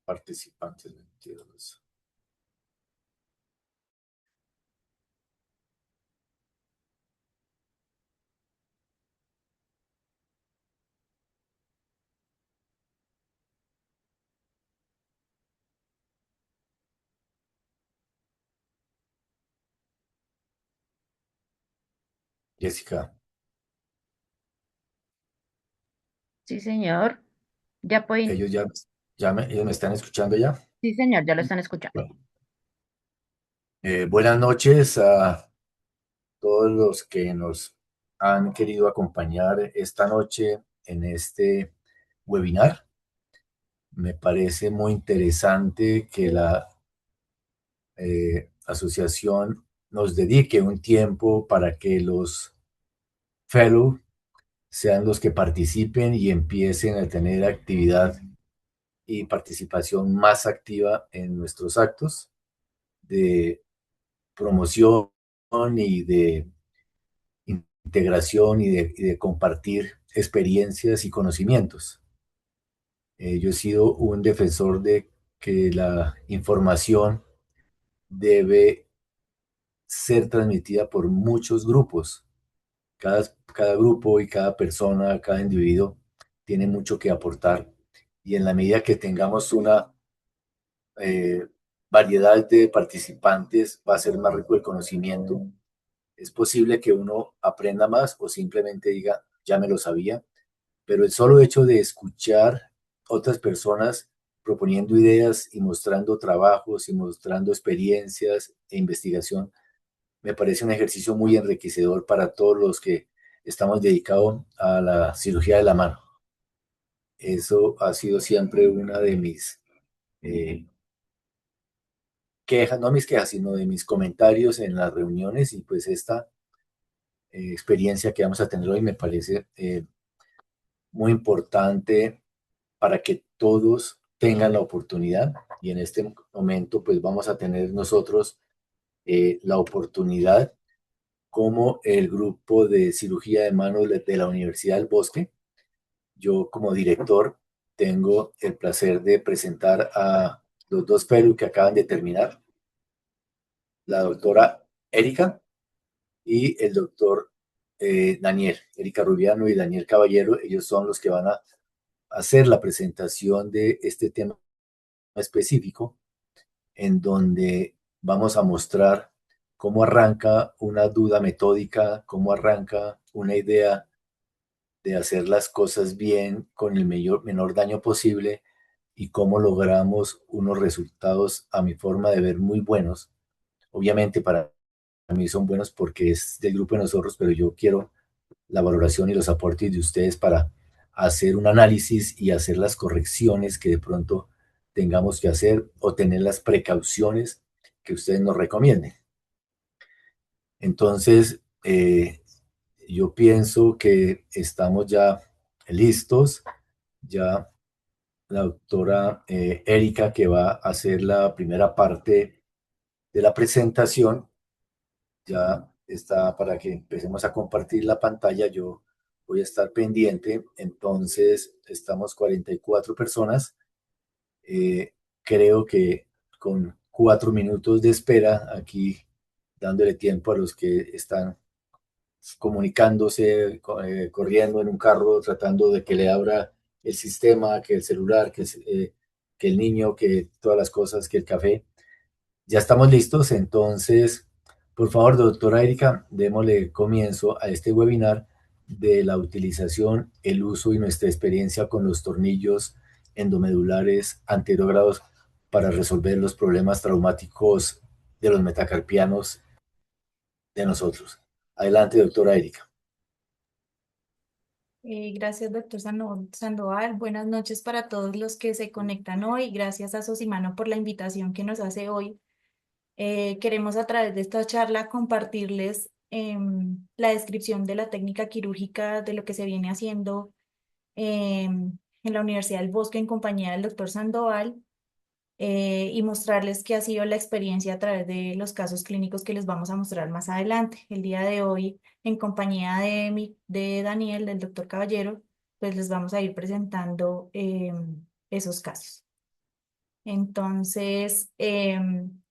Participantes 22. Jessica, Sí, señor. Ya pueden. ellos ellos me están escuchando ya. Sí, señor, ya lo están escuchando. Bueno, buenas noches a todos los que nos han querido acompañar esta noche en este webinar. Me parece muy interesante que la asociación nos dedique un tiempo para que los fellow sean los que participen y empiecen a tener actividad y participación más activa en nuestros actos de promoción y de integración y de compartir experiencias y conocimientos. Yo he sido un defensor de que la información debe ser transmitida por muchos grupos. Cada grupo y cada persona, cada individuo tiene mucho que aportar y en la medida que tengamos una eh, variedad de participantes va a ser más rico el conocimiento. Es posible que uno aprenda más o simplemente diga, ya me lo sabía, pero el solo hecho de escuchar otras personas proponiendo ideas y mostrando trabajos y mostrando experiencias e investigación, me parece un ejercicio muy enriquecedor para todos los que estamos dedicados a la cirugía de la mano. Eso ha sido siempre una de mis eh, quejas, no mis quejas, sino de mis comentarios en las reuniones y pues esta experiencia que vamos a tener hoy me parece muy importante para que todos tengan la oportunidad y en este momento pues vamos a tener nosotros la oportunidad como el grupo de cirugía de manos de la Universidad del Bosque. Yo como director tengo el placer de presentar a los dos fellows que acaban de terminar, la doctora Erika y el doctor Daniel, Erika Rubiano y Daniel Caballero. Ellos son los que van a hacer la presentación de este tema específico en donde vamos a mostrar cómo arranca una duda metódica, cómo arranca una idea de hacer las cosas bien con el menor daño posible y cómo logramos unos resultados, a mi forma de ver, muy buenos. Obviamente para mí son buenos porque es del grupo de nosotros, pero yo quiero la valoración y los aportes de ustedes para hacer un análisis y hacer las correcciones que de pronto tengamos que hacer o tener las precauciones que ustedes nos recomienden. Entonces, yo pienso que estamos ya listos. Ya la doctora Erika, que va a hacer la primera parte de la presentación, ya está para que empecemos a compartir la pantalla. Yo voy a estar pendiente. Entonces, estamos 44 personas. Eh, Creo que con 4 minutos de espera, aquí dándole tiempo a los que están comunicándose, corriendo en un carro, tratando de que le abra el sistema, que el celular, que el niño, que todas las cosas, que el café. Ya estamos listos, entonces, por favor, doctora Erika, démosle comienzo a este webinar de la utilización, el uso y nuestra experiencia con los tornillos endomedulares anterógrados para resolver los problemas traumáticos de los metacarpianos de nosotros. Adelante, doctora Erika. Gracias, doctor Sandoval. Buenas noches para todos los que se conectan hoy. Gracias a Sosimano por la invitación que nos hace hoy. Queremos a través de esta charla compartirles la descripción de la técnica quirúrgica de lo que se viene haciendo en la Universidad del Bosque en compañía del doctor Sandoval y mostrarles qué ha sido la experiencia a través de los casos clínicos que les vamos a mostrar más adelante. El día de hoy, en compañía de Daniel, del doctor Caballero, pues les vamos a ir presentando esos casos. Entonces,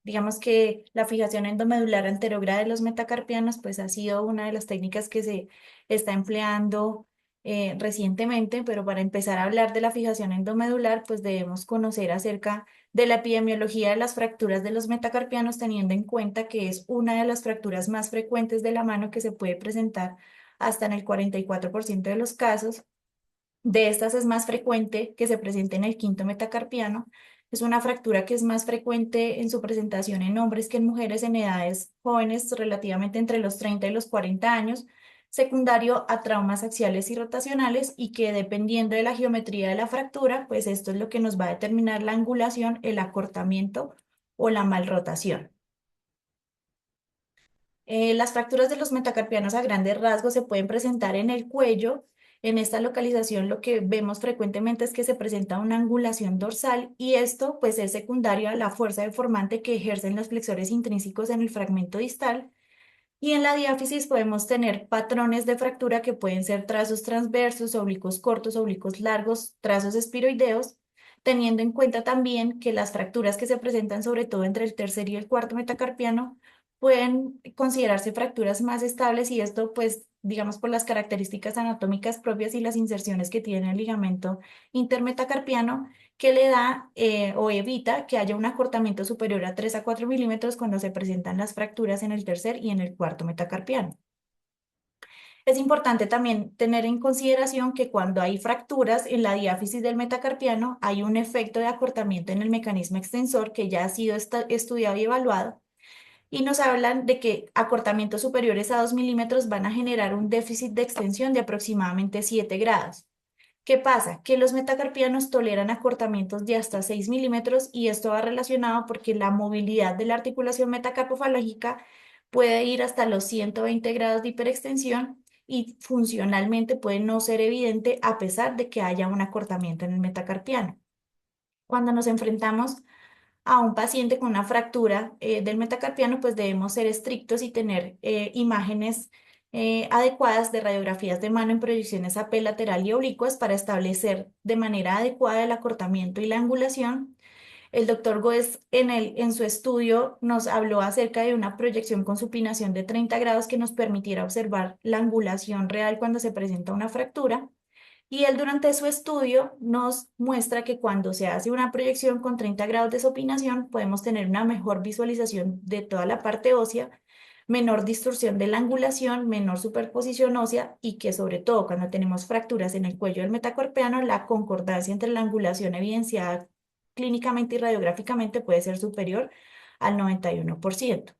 digamos que la fijación endomedular anterograda de los metacarpianos, pues ha sido una de las técnicas que se está empleando recientemente, pero para empezar a hablar de la fijación endomedular, pues debemos conocer acerca de la epidemiología de las fracturas de los metacarpianos, teniendo en cuenta que es una de las fracturas más frecuentes de la mano que se puede presentar hasta en el 44% de los casos. De estas es más frecuente que se presente en el quinto metacarpiano. Es una fractura que es más frecuente en su presentación en hombres que en mujeres en edades jóvenes, relativamente entre los 30 y los 40 años, secundario a traumas axiales y rotacionales, y que dependiendo de la geometría de la fractura, pues esto es lo que nos va a determinar la angulación, el acortamiento o la malrotación. Las fracturas de los metacarpianos a grandes rasgos se pueden presentar en el cuello. En esta localización lo que vemos frecuentemente es que se presenta una angulación dorsal, y esto pues es secundario a la fuerza deformante que ejercen los flexores intrínsecos en el fragmento distal. Y en la diáfisis podemos tener patrones de fractura que pueden ser trazos transversos, oblicuos cortos, oblicuos largos, trazos espiroideos, teniendo en cuenta también que las fracturas que se presentan sobre todo entre el tercer y el cuarto metacarpiano pueden considerarse fracturas más estables, y esto pues digamos por las características anatómicas propias y las inserciones que tiene el ligamento intermetacarpiano, que le da o evita que haya un acortamiento superior a 3 a 4 milímetros cuando se presentan las fracturas en el tercer y en el cuarto metacarpiano. Es importante también tener en consideración que cuando hay fracturas en la diáfisis del metacarpiano, hay un efecto de acortamiento en el mecanismo extensor que ya ha sido estudiado y evaluado, y nos hablan de que acortamientos superiores a 2 milímetros van a generar un déficit de extensión de aproximadamente 7 grados. ¿Qué pasa? Que los metacarpianos toleran acortamientos de hasta 6 milímetros, y esto va relacionado porque la movilidad de la articulación metacarpofalógica puede ir hasta los 120 grados de hiperextensión, y funcionalmente puede no ser evidente a pesar de que haya un acortamiento en el metacarpiano. Cuando nos enfrentamos a un paciente con una fractura del metacarpiano, pues debemos ser estrictos y tener imágenes adecuadas de radiografías de mano en proyecciones AP lateral y oblicuas para establecer de manera adecuada el acortamiento y la angulación. El doctor Goes en su estudio nos habló acerca de una proyección con supinación de 30 grados que nos permitiera observar la angulación real cuando se presenta una fractura. Y él durante su estudio nos muestra que cuando se hace una proyección con 30 grados de supinación, podemos tener una mejor visualización de toda la parte ósea, menor distorsión de la angulación, menor superposición ósea, y que sobre todo cuando tenemos fracturas en el cuello del metacarpiano, la concordancia entre la angulación evidenciada clínicamente y radiográficamente puede ser superior al 91%.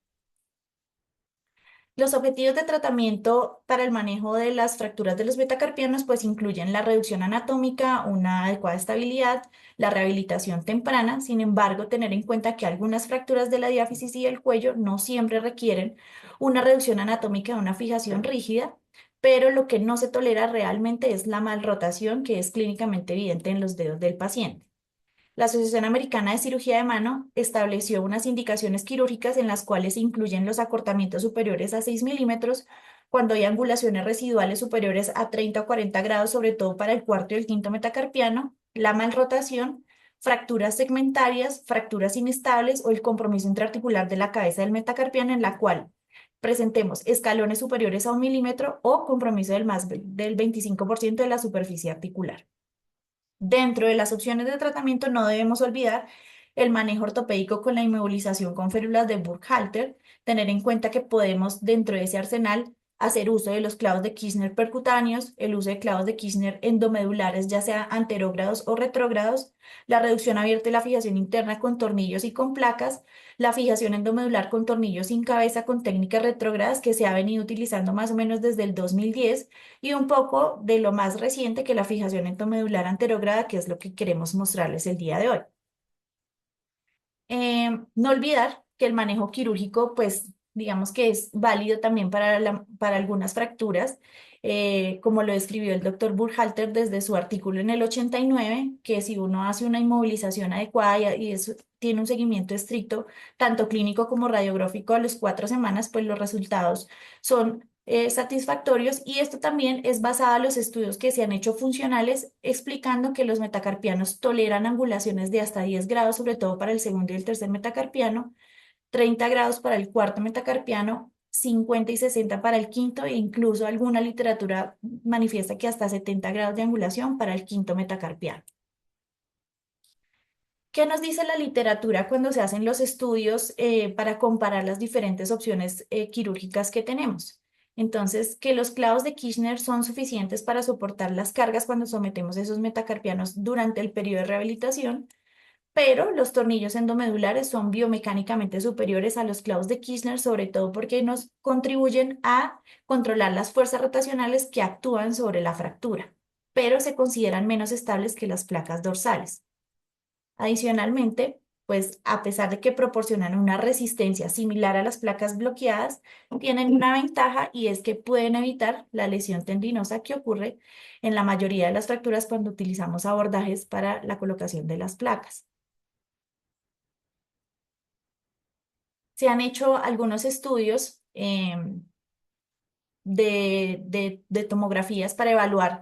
Los objetivos de tratamiento para el manejo de las fracturas de los metacarpianos pues incluyen la reducción anatómica, una adecuada estabilidad, la rehabilitación temprana. Sin embargo, tener en cuenta que algunas fracturas de la diáfisis y del cuello no siempre requieren una reducción anatómica o una fijación rígida, pero lo que no se tolera realmente es la malrotación, que es clínicamente evidente en los dedos del paciente. La Asociación Americana de Cirugía de Mano estableció unas indicaciones quirúrgicas en las cuales se incluyen los acortamientos superiores a 6 milímetros cuando hay angulaciones residuales superiores a 30 o 40 grados, sobre todo para el cuarto y el quinto metacarpiano, la malrotación, fracturas segmentarias, fracturas inestables o el compromiso intraarticular de la cabeza del metacarpiano, en la cual presentemos escalones superiores a 1 milímetro o compromiso del más del 25% de la superficie articular. Dentro de las opciones de tratamiento no debemos olvidar el manejo ortopédico con la inmovilización con férulas de Burkhalter, tener en cuenta que podemos dentro de ese arsenal hacer uso de los clavos de Kirchner percutáneos, el uso de clavos de Kirchner endomedulares, ya sea anterógrados o retrógrados, la reducción abierta y la fijación interna con tornillos y con placas, la fijación endomedular con tornillos sin cabeza con técnicas retrógradas que se ha venido utilizando más o menos desde el 2010, y un poco de lo más reciente, que la fijación endomedular anterógrada, que es lo que queremos mostrarles el día de hoy. No olvidar que el manejo quirúrgico, pues digamos que es válido también para algunas fracturas, como lo describió el doctor Burkhalter desde su artículo en el 89, que si uno hace una inmovilización adecuada y eso tiene un seguimiento estricto, tanto clínico como radiográfico, a las 4 semanas, pues los resultados son satisfactorios, y esto también es basado en los estudios que se han hecho funcionales explicando que los metacarpianos toleran angulaciones de hasta 10 grados, sobre todo para el segundo y el tercer metacarpiano, 30 grados para el cuarto metacarpiano, 50 y 60 para el quinto, e incluso alguna literatura manifiesta que hasta 70 grados de angulación para el quinto metacarpiano. ¿Qué nos dice la literatura cuando se hacen los estudios para comparar las diferentes opciones quirúrgicas que tenemos? Entonces, que los clavos de Kirchner son suficientes para soportar las cargas cuando sometemos esos metacarpianos durante el periodo de rehabilitación, pero los tornillos endomedulares son biomecánicamente superiores a los clavos de Kirchner, sobre todo porque nos contribuyen a controlar las fuerzas rotacionales que actúan sobre la fractura, pero se consideran menos estables que las placas dorsales. Adicionalmente, pues a pesar de que proporcionan una resistencia similar a las placas bloqueadas, tienen una ventaja, y es que pueden evitar la lesión tendinosa que ocurre en la mayoría de las fracturas cuando utilizamos abordajes para la colocación de las placas. Se han hecho algunos estudios de tomografías para evaluar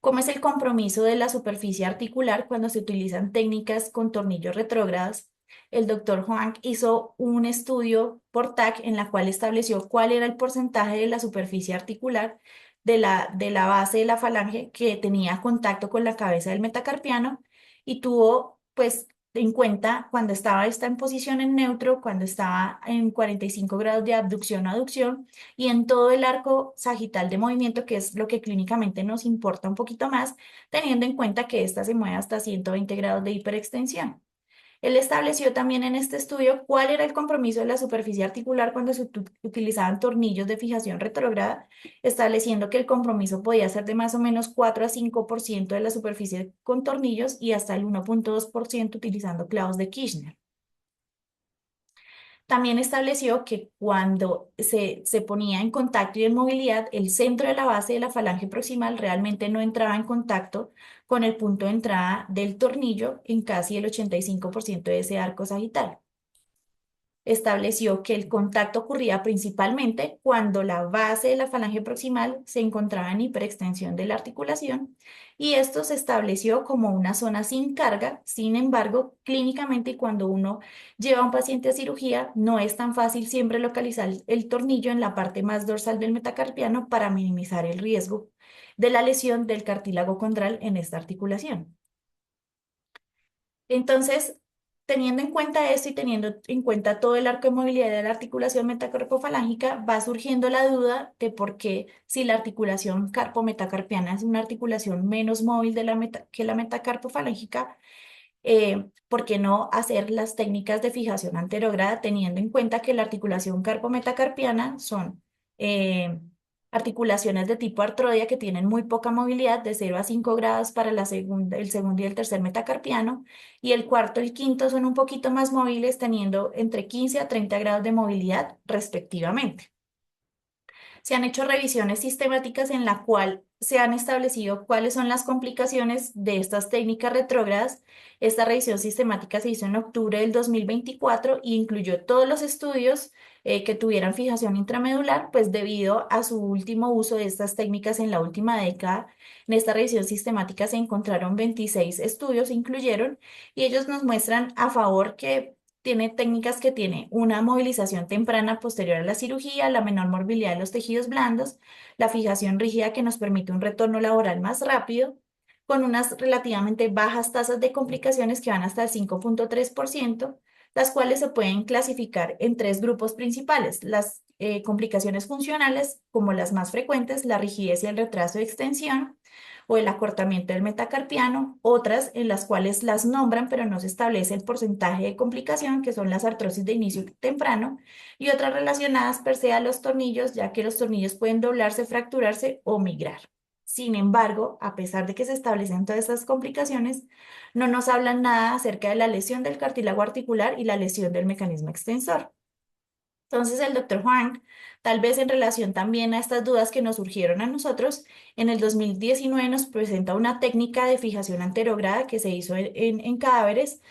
cómo es el compromiso de la superficie articular cuando se utilizan técnicas con tornillos retrógrados. El doctor Huang hizo un estudio por TAC en la cual estableció cuál era el porcentaje de la superficie articular de la base de la falange que tenía contacto con la cabeza del metacarpiano, y tuvo pues en cuenta cuando estaba esta en posición en neutro, cuando estaba en 45 grados de abducción o aducción, y en todo el arco sagital de movimiento, que es lo que clínicamente nos importa un poquito más, teniendo en cuenta que ésta se mueve hasta 120 grados de hiperextensión. Él estableció también en este estudio cuál era el compromiso de la superficie articular cuando se utilizaban tornillos de fijación retrógrada, estableciendo que el compromiso podía ser de más o menos 4 a 5% de la superficie con tornillos y hasta el 1,2% utilizando clavos de Kirchner. También estableció que cuando se ponía en contacto y en movilidad, el centro de la base de la falange proximal realmente no entraba en contacto con el punto de entrada del tornillo en casi el 85% de ese arco sagital. Estableció que el contacto ocurría principalmente cuando la base de la falange proximal se encontraba en hiperextensión de la articulación, y esto se estableció como una zona sin carga. Sin embargo, clínicamente, y cuando uno lleva a un paciente a cirugía, no es tan fácil siempre localizar el tornillo en la parte más dorsal del metacarpiano para minimizar el riesgo de la lesión del cartílago condral en esta articulación. Entonces, teniendo en cuenta esto y teniendo en cuenta todo el arco de movilidad de la articulación metacarpofalángica, va surgiendo la duda de por qué, si la articulación carpo-metacarpiana es una articulación menos móvil que la metacarpofalángica, ¿por qué no hacer las técnicas de fijación anterograda, teniendo en cuenta que la articulación carpo-metacarpiana son articulaciones de tipo artroidea que tienen muy poca movilidad, de 0 a 5 grados para el segundo y el tercer metacarpiano, y el cuarto y el quinto son un poquito más móviles, teniendo entre 15 a 30 grados de movilidad respectivamente? Se han hecho revisiones sistemáticas en la cual se han establecido cuáles son las complicaciones de estas técnicas retrógradas. Esta revisión sistemática se hizo en octubre del 2024 y incluyó todos los estudios que tuvieran fijación intramedular, pues debido a su último uso de estas técnicas en la última década. En esta revisión sistemática se encontraron 26 estudios, incluyeron, y ellos nos muestran a favor que tiene técnicas que tiene una movilización temprana posterior a la cirugía, la menor morbilidad de los tejidos blandos, la fijación rígida que nos permite un retorno laboral más rápido, con unas relativamente bajas tasas de complicaciones que van hasta el 5,3%, las cuales se pueden clasificar en tres grupos principales: las complicaciones funcionales, como las más frecuentes, la rigidez y el retraso de extensión, o el acortamiento del metacarpiano; otras en las cuales las nombran pero no se establece el porcentaje de complicación, que son las artrosis de inicio temprano; y otras relacionadas per se a los tornillos, ya que los tornillos pueden doblarse, fracturarse o migrar. Sin embargo, a pesar de que se establecen todas estas complicaciones, no nos hablan nada acerca de la lesión del cartílago articular y la lesión del mecanismo extensor. Entonces, el doctor Huang, tal vez en relación también a estas dudas que nos surgieron a nosotros, en el 2019 nos presenta una técnica de fijación anterograda que se hizo en cadáveres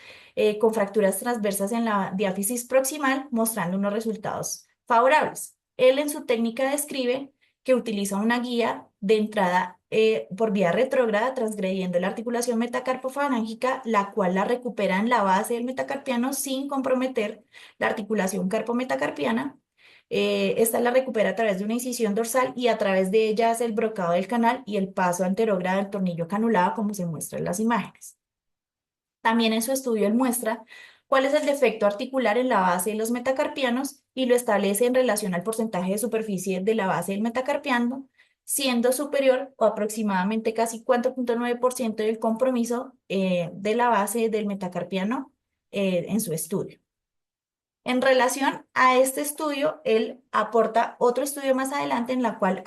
con fracturas transversas en la diáfisis proximal, mostrando unos resultados favorables. Él en su técnica describe que utiliza una guía de entrada por vía retrógrada, transgrediendo la articulación metacarpofalángica, la cual la recupera en la base del metacarpiano sin comprometer la articulación carpometacarpiana. Esta la recupera a través de una incisión dorsal y a través de ella hace el brocado del canal y el paso anterógrado del tornillo canulado, como se muestra en las imágenes. También en su estudio él muestra cuál es el defecto articular en la base de los metacarpianos y lo establece en relación al porcentaje de superficie de la base del metacarpiano, siendo superior o aproximadamente casi 4,9% del compromiso de la base del metacarpiano en su estudio. En relación a este estudio, él aporta otro estudio más adelante en la cual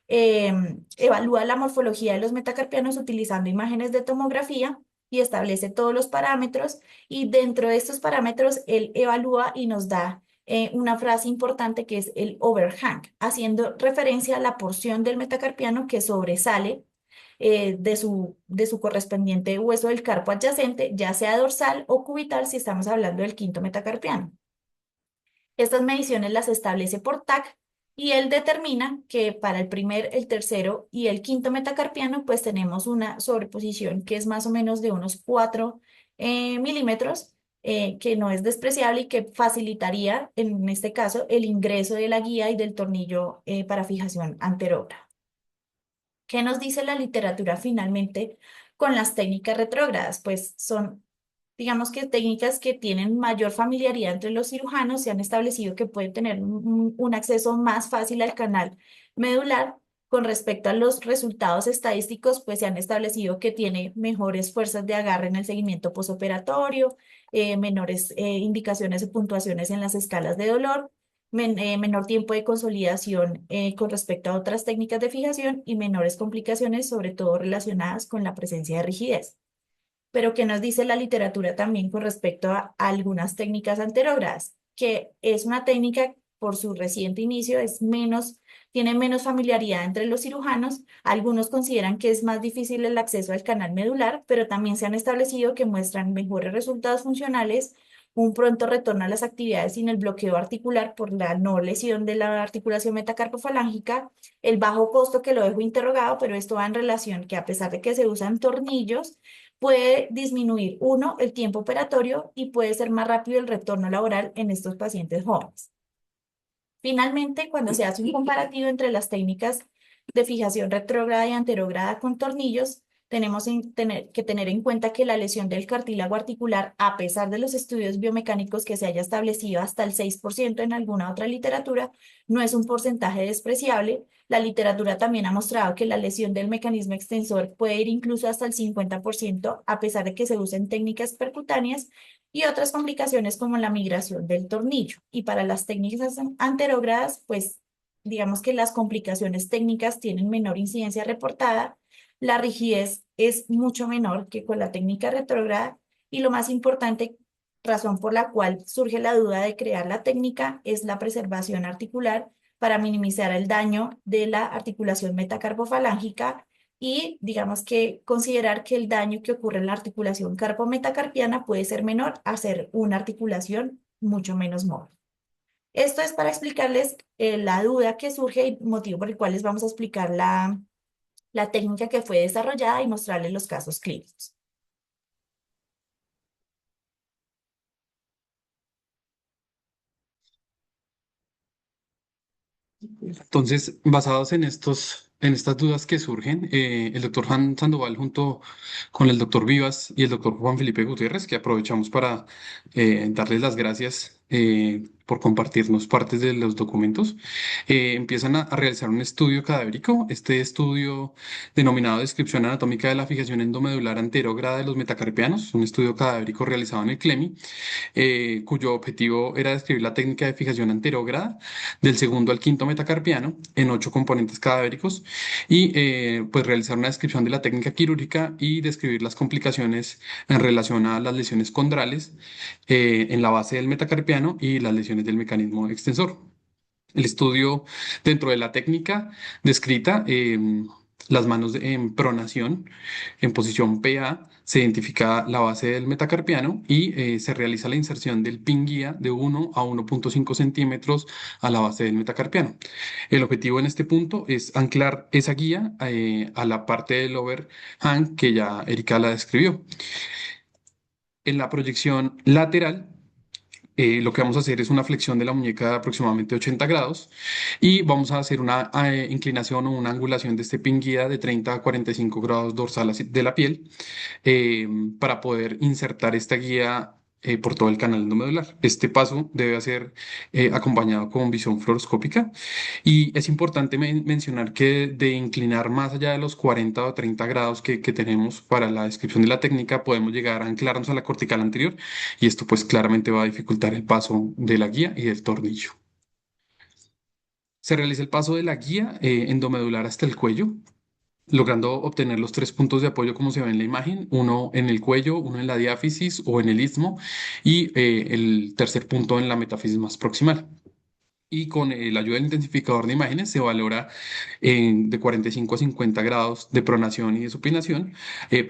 evalúa la morfología de los metacarpianos utilizando imágenes de tomografía y establece todos los parámetros y dentro de estos parámetros él evalúa y nos da una frase importante que es el overhang, haciendo referencia a la porción del metacarpiano que sobresale de su correspondiente hueso del carpo adyacente, ya sea dorsal o cubital si estamos hablando del quinto metacarpiano. Estas mediciones las establece por TAC y él determina que para el primer, el tercero y el quinto metacarpiano, pues tenemos una sobreposición que es más o menos de unos 4 milímetros, que no es despreciable y que facilitaría, en este caso, el ingreso de la guía y del tornillo para fijación anterógrada. ¿Qué nos dice la literatura finalmente con las técnicas retrógradas? Pues son, digamos que técnicas que tienen mayor familiaridad entre los cirujanos, se han establecido que pueden tener un acceso más fácil al canal medular. Con respecto a los resultados estadísticos, pues se han establecido que tiene mejores fuerzas de agarre en el seguimiento posoperatorio, menores indicaciones y puntuaciones en las escalas de dolor, menor tiempo de consolidación con respecto a otras técnicas de fijación y menores complicaciones, sobre todo relacionadas con la presencia de rigidez. Pero ¿qué nos dice la literatura también con respecto a algunas técnicas anterógradas? Que es una técnica, por su reciente inicio, tiene menos familiaridad entre los cirujanos. Algunos consideran que es más difícil el acceso al canal medular, pero también se han establecido que muestran mejores resultados funcionales, un pronto retorno a las actividades sin el bloqueo articular por la no lesión de la articulación metacarpofalángica, el bajo costo que lo dejo interrogado, pero esto va en relación que a pesar de que se usan tornillos, puede disminuir, uno, el tiempo operatorio y puede ser más rápido el retorno laboral en estos pacientes jóvenes. Finalmente, cuando se hace un comparativo entre las técnicas de fijación retrógrada y anterógrada con tornillos, tenemos que tener en cuenta que la lesión del cartílago articular, a pesar de los estudios biomecánicos que se haya establecido hasta el 6% en alguna otra literatura, no es un porcentaje despreciable. La literatura también ha mostrado que la lesión del mecanismo extensor puede ir incluso hasta el 50%, a pesar de que se usen técnicas percutáneas y otras complicaciones como la migración del tornillo. Y para las técnicas anterógradas, pues digamos que las complicaciones técnicas tienen menor incidencia reportada, la rigidez es mucho menor que con la técnica retrógrada y lo más importante, razón por la cual surge la duda de crear la técnica, es la preservación articular para minimizar el daño de la articulación metacarpofalángica y digamos que considerar que el daño que ocurre en la articulación carpometacarpiana puede ser menor a ser una articulación mucho menos móvil. Esto es para explicarles la duda que surge y motivo por el cual les vamos a explicar la técnica que fue desarrollada y mostrarles los casos clínicos. Entonces, basados en estas dudas que surgen, el doctor Juan Sandoval junto con el doctor Vivas y el doctor Juan Felipe Gutiérrez, que aprovechamos para darles las gracias por compartirnos partes de los documentos, empiezan a realizar un estudio cadavérico. Este estudio denominado Descripción anatómica de la fijación endomedular anterógrada de los metacarpianos, un estudio cadavérico realizado en el CLEMI, cuyo objetivo era describir la técnica de fijación anterógrada del segundo al quinto metacarpiano en 8 componentes cadavéricos y pues realizar una descripción de la técnica quirúrgica y describir las complicaciones en relación a las lesiones condrales en la base del metacarpiano y las lesiones del mecanismo extensor. El estudio dentro de la técnica descrita las manos en pronación, en posición PA, se identifica la base del metacarpiano y se realiza la inserción del pin guía de 1 a 1,5 centímetros a la base del metacarpiano. El objetivo en este punto es anclar esa guía a la parte del overhang que ya Erika la describió. En la proyección lateral, lo que vamos a hacer es una flexión de la muñeca de aproximadamente 80 grados y vamos a hacer una inclinación o una angulación de este pin guía de 30 a 45 grados dorsal de la piel eh, para poder insertar esta guía por todo el canal endomedular. Este paso debe ser acompañado con visión fluoroscópica y es importante mencionar que de inclinar más allá de los 40 o 30 grados que tenemos para la descripción de la técnica, podemos llegar a anclarnos a la cortical anterior y esto pues claramente va a dificultar el paso de la guía y del tornillo. Se realiza el paso de la guía endomedular hasta el cuello, logrando obtener los 3 puntos de apoyo como se ve en la imagen, uno en el cuello, uno en la diáfisis o en el istmo y el tercer punto en la metáfisis más proximal. Y con la ayuda del intensificador de imágenes se valora de 45 a 50 grados de pronación y de supinación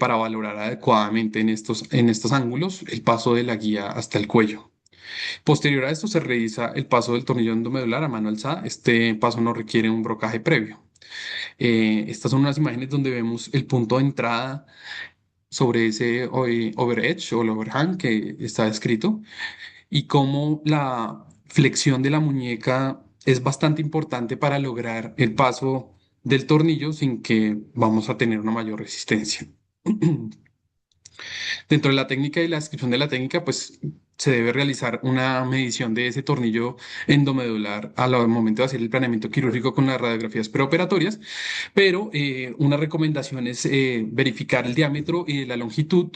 para valorar adecuadamente en estos ángulos el paso de la guía hasta el cuello. Posterior a esto se realiza el paso del tornillo endomedular a mano alzada. Este paso no requiere un brocaje previo. Estas son unas imágenes donde vemos el punto de entrada sobre ese overedge o el overhang que está descrito y cómo la flexión de la muñeca es bastante importante para lograr el paso del tornillo sin que vamos a tener una mayor resistencia. Dentro de la técnica y la descripción de la técnica, pues se debe realizar una medición de ese tornillo endomedular al momento de hacer el planeamiento quirúrgico con las radiografías preoperatorias, pero una recomendación es verificar el diámetro y la longitud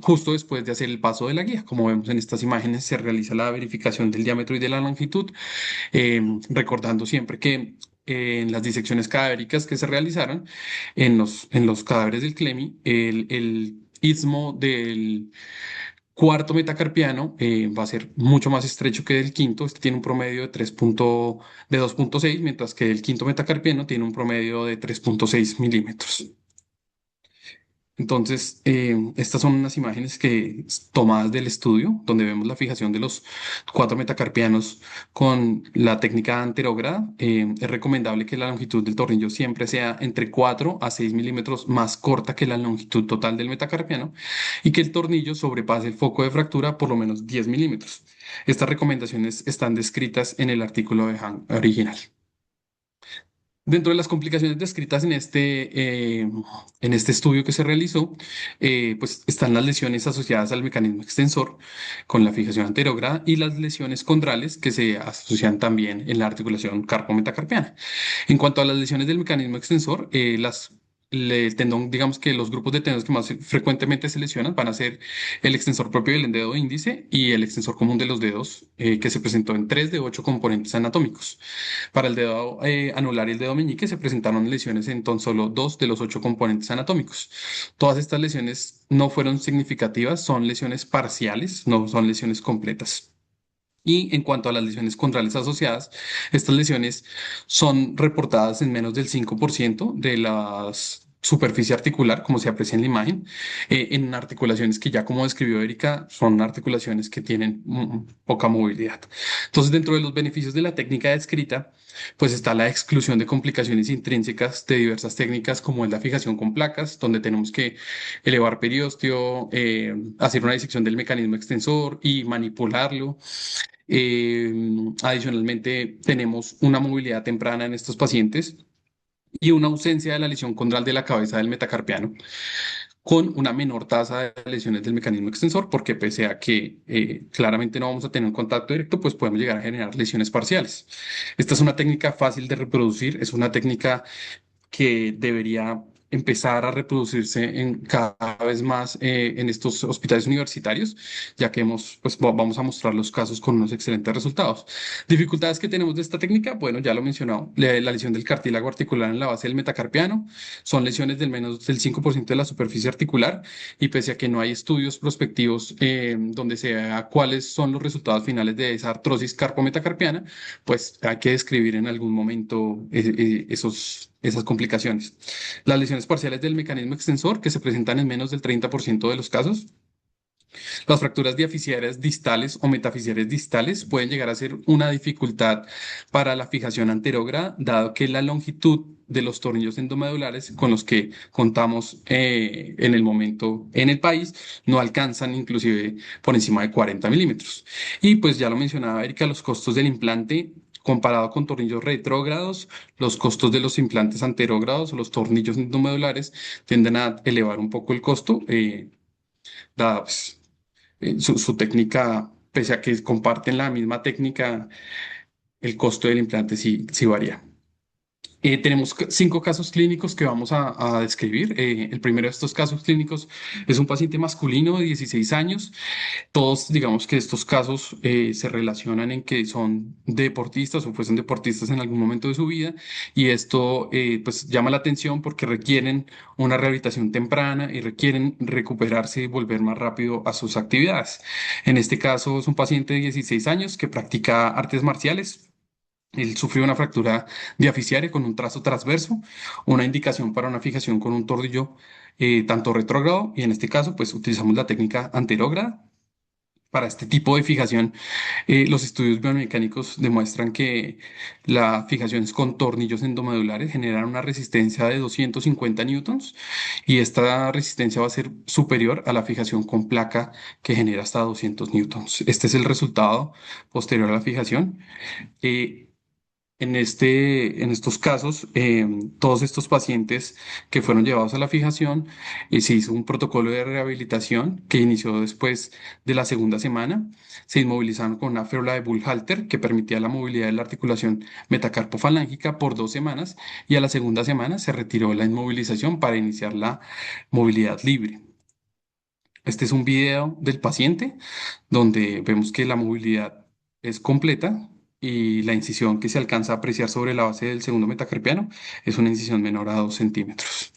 justo después de hacer el paso de la guía. Como vemos en estas imágenes, se realiza la verificación del diámetro y de la longitud, recordando siempre que en las disecciones cadavéricas que se realizaron en los cadáveres del Clemi, el istmo del cuarto metacarpiano va a ser mucho más estrecho que del quinto. Este tiene un promedio de 2,6, mientras que el quinto metacarpiano tiene un promedio de 3,6 milímetros. Entonces, estas son unas imágenes tomadas del estudio, donde vemos la fijación de los 4 metacarpianos con la técnica anterógrada. Es recomendable que la longitud del tornillo siempre sea entre 4 a 6 milímetros más corta que la longitud total del metacarpiano y que el tornillo sobrepase el foco de fractura por lo menos 10 milímetros. Estas recomendaciones están descritas en el artículo de Han original. Dentro de las complicaciones descritas en este estudio que se realizó, pues están las lesiones asociadas al mecanismo extensor con la fijación anterógrada y las lesiones condrales que se asocian también en la articulación carpo-metacarpiana. En cuanto a las lesiones del mecanismo extensor, el tendón, digamos que los grupos de tendones que más frecuentemente se lesionan van a ser el extensor propio del dedo índice y el extensor común de los dedos, que se presentó en 3 de 8 componentes anatómicos. Para el dedo anular y el dedo meñique se presentaron lesiones en tan solo 2 de los 8 componentes anatómicos. Todas estas lesiones no fueron significativas, son lesiones parciales, no son lesiones completas. Y en cuanto a las lesiones condrales asociadas, estas lesiones son reportadas en menos del 5% de la superficie articular, como se aprecia en la imagen, en articulaciones que ya como describió Erika, son articulaciones que tienen poca movilidad. Entonces, dentro de los beneficios de la técnica descrita, pues está la exclusión de complicaciones intrínsecas de diversas técnicas, como es la fijación con placas, donde tenemos que elevar periósteo, hacer una disección del mecanismo extensor y manipularlo. Eh, Adicionalmente, tenemos una movilidad temprana en estos pacientes y una ausencia de la lesión condral de la cabeza del metacarpiano, con una menor tasa de lesiones del mecanismo extensor, porque pese a que claramente no vamos a tener un contacto directo, pues podemos llegar a generar lesiones parciales. Esta es una técnica fácil de reproducir, es una técnica que debería empezar a reproducirse cada vez más en estos hospitales universitarios, ya que pues, vamos a mostrar los casos con unos excelentes resultados. Dificultades que tenemos de esta técnica, bueno, ya lo he mencionado, la lesión del cartílago articular en la base del metacarpiano, son lesiones del menos del 5% de la superficie articular y pese a que no hay estudios prospectivos donde se vea cuáles son los resultados finales de esa artrosis carpometacarpiana, pues hay que describir en algún momento esas complicaciones. Las lesiones parciales del mecanismo extensor, que se presentan en menos del 30% de los casos. Las fracturas diaficiarias distales o metafisiares distales pueden llegar a ser una dificultad para la fijación anterógrada, dado que la longitud de los tornillos endomedulares con los que contamos en el momento en el país no alcanzan inclusive por encima de 40 milímetros. Y pues ya lo mencionaba Erika, los costos del implante. Comparado con tornillos retrógrados, los costos de los implantes anterógrados o los tornillos endomedulares tienden a elevar un poco el costo, dada pues, su técnica, pese a que comparten la misma técnica, el costo del implante sí varía. Tenemos 5 casos clínicos que vamos a describir. El primero de estos casos clínicos es un paciente masculino de 16 años. Todos, digamos que estos casos se relacionan en que son deportistas o fuesen deportistas en algún momento de su vida y esto pues llama la atención porque requieren una rehabilitación temprana y requieren recuperarse y volver más rápido a sus actividades. En este caso es un paciente de 16 años que practica artes marciales. Él sufrió una fractura diaficiaria con un trazo transverso, una indicación para una fijación con un tornillo tanto retrógrado y en este caso pues utilizamos la técnica anterógrada. Para este tipo de fijación, los estudios biomecánicos demuestran que las fijaciones con tornillos endomedulares generan una resistencia de 250 newtons y esta resistencia va a ser superior a la fijación con placa que genera hasta 200 newtons. Este es el resultado posterior a la fijación. Eh, en estos casos, todos estos pacientes que fueron llevados a la fijación, se hizo un protocolo de rehabilitación que inició después de la segunda semana. Se inmovilizaron con una férula de Bull-Halter que permitía la movilidad de la articulación metacarpofalángica por 2 semanas y a la segunda semana se retiró la inmovilización para iniciar la movilidad libre. Este es un video del paciente donde vemos que la movilidad es completa y la incisión que se alcanza a apreciar sobre la base del segundo metacarpiano es una incisión menor a 2 centímetros.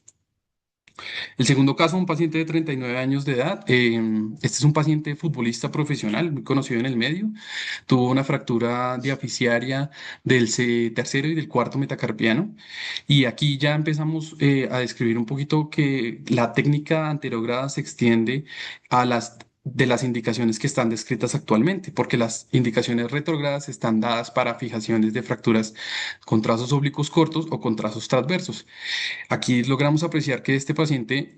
El segundo caso, un paciente de 39 años de edad. Este es un paciente futbolista profesional, muy conocido en el medio. Tuvo una fractura diaficiaria del tercero y del cuarto metacarpiano. Y aquí ya empezamos a describir un poquito que la técnica anterograda se extiende a las de las indicaciones que están descritas actualmente, porque las indicaciones retrógradas están dadas para fijaciones de fracturas con trazos oblicuos cortos o con trazos transversos. Aquí logramos apreciar que este paciente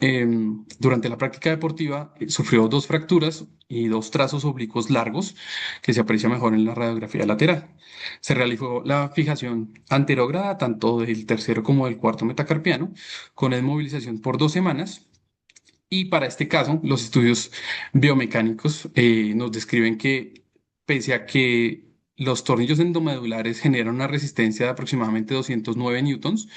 durante la práctica deportiva sufrió 2 fracturas y 2 trazos oblicuos largos que se aprecia mejor en la radiografía lateral. Se realizó la fijación anterograda tanto del tercero como del cuarto metacarpiano con desmovilización por 2 semanas. Y para este caso, los estudios biomecánicos nos describen que pese a que los tornillos endomedulares generan una resistencia de aproximadamente 209 newtons,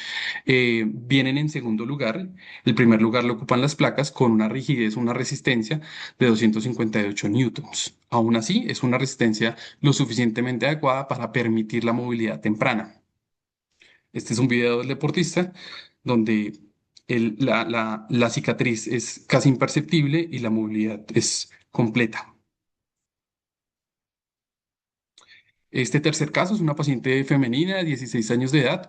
vienen en segundo lugar. El primer lugar lo ocupan las placas con una rigidez, una resistencia de 258 newtons. Aún así, es una resistencia lo suficientemente adecuada para permitir la movilidad temprana. Este es un video del deportista donde la cicatriz es casi imperceptible y la movilidad es completa. Este tercer caso es una paciente femenina de 16 años de edad.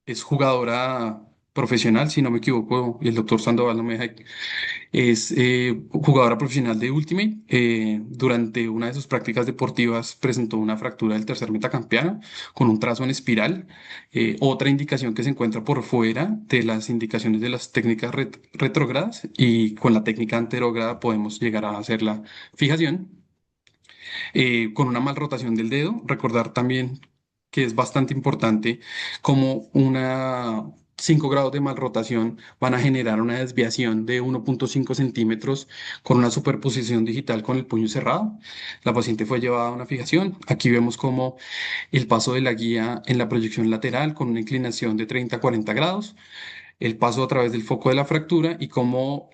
Es jugadora profesional, si no me equivoco, y el doctor Sandoval no me deja. Es jugadora profesional de Ultimate. Durante una de sus prácticas deportivas presentó una fractura del tercer metacarpiano con un trazo en espiral. Otra indicación que se encuentra por fuera de las indicaciones de las técnicas retrógradas y con la técnica anterógrada podemos llegar a hacer la fijación con una mal rotación del dedo. Recordar también que es bastante importante como 5 grados de mal rotación van a generar una desviación de 1.5 centímetros con una superposición digital con el puño cerrado. La paciente fue llevada a una fijación. Aquí vemos como el paso de la guía en la proyección lateral con una inclinación de 30 a 40 grados, el paso a través del foco de la fractura y cómo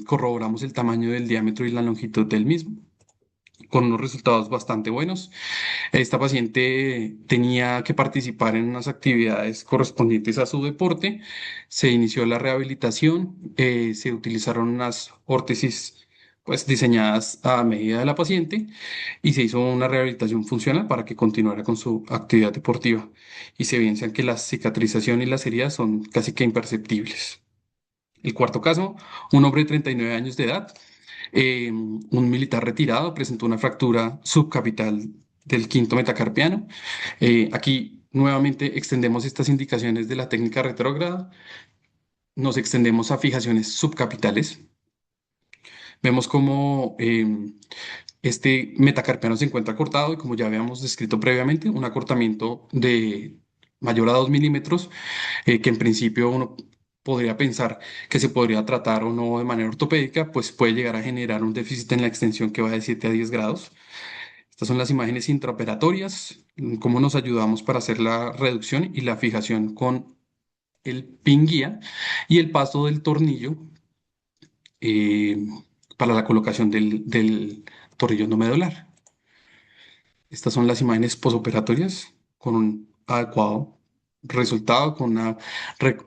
corroboramos el tamaño del diámetro y la longitud del mismo con unos resultados bastante buenos. Esta paciente tenía que participar en unas actividades correspondientes a su deporte. Se inició la rehabilitación, se utilizaron unas órtesis pues diseñadas a medida de la paciente y se hizo una rehabilitación funcional para que continuara con su actividad deportiva y se evidencian que la cicatrización y las heridas son casi que imperceptibles. El cuarto caso, un hombre de 39 años de edad, un militar retirado, presentó una fractura subcapital del quinto metacarpiano. Aquí nuevamente extendemos estas indicaciones de la técnica retrógrada, nos extendemos a fijaciones subcapitales. Vemos cómo este metacarpiano se encuentra cortado y como ya habíamos descrito previamente, un acortamiento de mayor a 2 milímetros, que en principio uno podría pensar que se podría tratar o no de manera ortopédica, pues puede llegar a generar un déficit en la extensión que va de 7 a 10 grados. Estas son las imágenes intraoperatorias, cómo nos ayudamos para hacer la reducción y la fijación con el pin guía y el paso del tornillo eh, para la colocación del tornillo no medular. Estas son las imágenes posoperatorias con un adecuado resultado, con una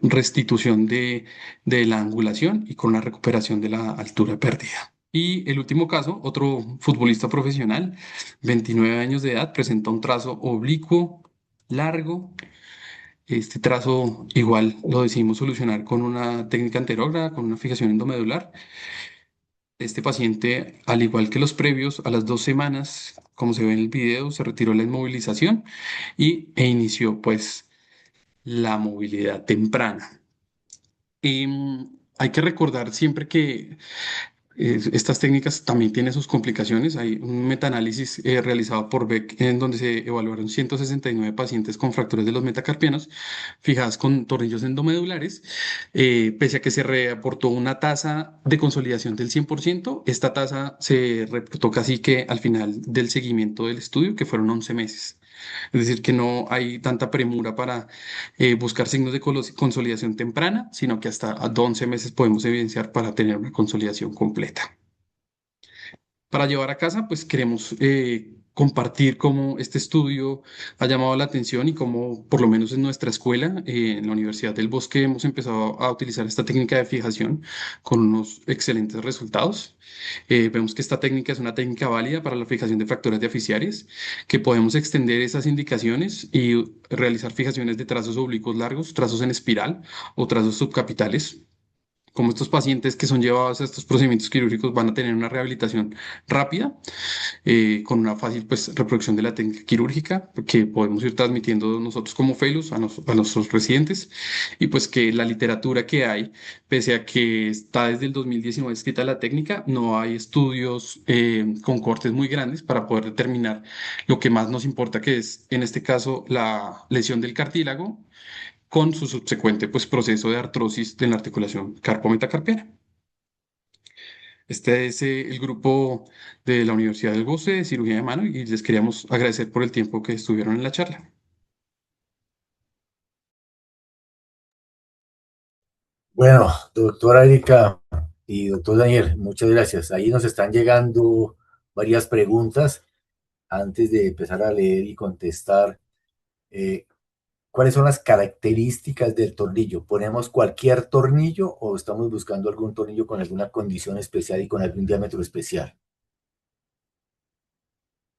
restitución de la angulación y con una recuperación de la altura perdida. Y el último caso, otro futbolista profesional, 29 años de edad, presenta un trazo oblicuo largo. Este trazo igual lo decidimos solucionar con una técnica anterógrada, con una fijación endomedular. Este paciente, al igual que los previos, a las 2 semanas, como se ve en el video, se retiró la inmovilización e inició pues la movilidad temprana. Hay que recordar siempre que estas técnicas también tienen sus complicaciones. Hay un metaanálisis realizado por Beck en donde se evaluaron 169 pacientes con fracturas de los metacarpianos fijadas con tornillos endomedulares. Pese a que se reportó una tasa de consolidación del 100%, esta tasa se reportó casi que al final del seguimiento del estudio, que fueron 11 meses. Es decir, que no hay tanta premura para buscar signos de consolidación temprana, sino que hasta a 11 meses podemos evidenciar para tener una consolidación completa. Para llevar a casa, pues queremos compartir cómo este estudio ha llamado la atención y cómo, por lo menos en nuestra escuela, en la Universidad del Bosque, hemos empezado a utilizar esta técnica de fijación con unos excelentes resultados. Vemos que esta técnica es una técnica válida para la fijación de fracturas deficiarias, que podemos extender esas indicaciones y realizar fijaciones de trazos oblicuos largos, trazos en espiral o trazos subcapitales. Como estos pacientes que son llevados a estos procedimientos quirúrgicos van a tener una rehabilitación rápida, con una fácil pues, reproducción de la técnica quirúrgica que podemos ir transmitiendo nosotros como fellows a nuestros residentes y pues que la literatura que hay, pese a que está desde el 2019 escrita la técnica, no hay estudios con cortes muy grandes para poder determinar lo que más nos importa, que es en este caso la lesión del cartílago con su subsecuente pues, proceso de artrosis de la articulación carpo-metacarpiana. Este es el grupo de la Universidad del Bosque de Cirugía de Mano y les queríamos agradecer por el tiempo que estuvieron en la charla. Bueno, doctora Erika y doctor Daniel, muchas gracias. Ahí nos están llegando varias preguntas antes de empezar a leer y contestar. eh, ¿Cuáles son las características del tornillo? ¿Ponemos cualquier tornillo o estamos buscando algún tornillo con alguna condición especial y con algún diámetro especial?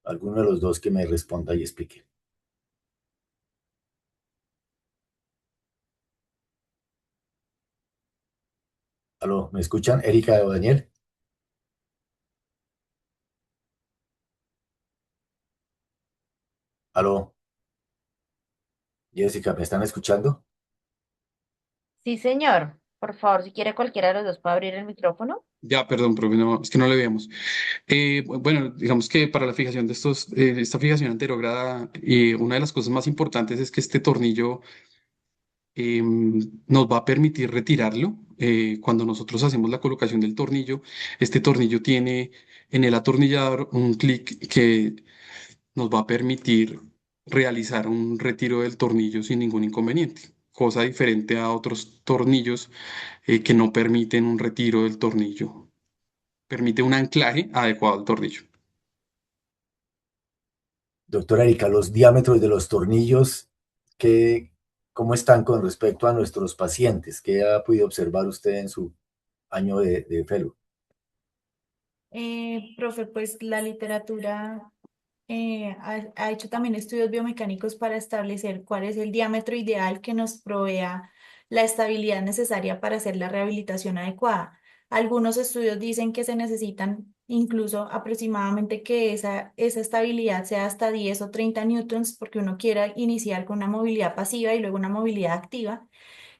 Alguno de los dos que me responda y explique. ¿Aló? ¿Me escuchan? Erika o Daniel. ¿Aló? Jessica, ¿me están escuchando? Sí, señor. Por favor, si quiere cualquiera de los dos puede abrir el micrófono. Ya, perdón, profe, no, es que no le veíamos. Bueno, digamos que para la fijación de esta fijación anterograda, una de las cosas más importantes es que este tornillo nos va a permitir retirarlo. Cuando nosotros hacemos la colocación del tornillo, este tornillo tiene en el atornillador un clic que nos va a permitir realizar un retiro del tornillo sin ningún inconveniente, cosa diferente a otros tornillos que no permiten un retiro del tornillo, permite un anclaje adecuado al tornillo. Doctora Erika, los diámetros de los tornillos, ¿qué, ¿cómo están con respecto a nuestros pacientes? ¿Qué ha podido observar usted en su año de fellow? Profe, pues la literatura ha hecho también estudios biomecánicos para establecer cuál es el diámetro ideal que nos provea la estabilidad necesaria para hacer la rehabilitación adecuada. Algunos estudios dicen que se necesitan incluso aproximadamente que esa estabilidad sea hasta 10 o 30 newtons porque uno quiera iniciar con una movilidad pasiva y luego una movilidad activa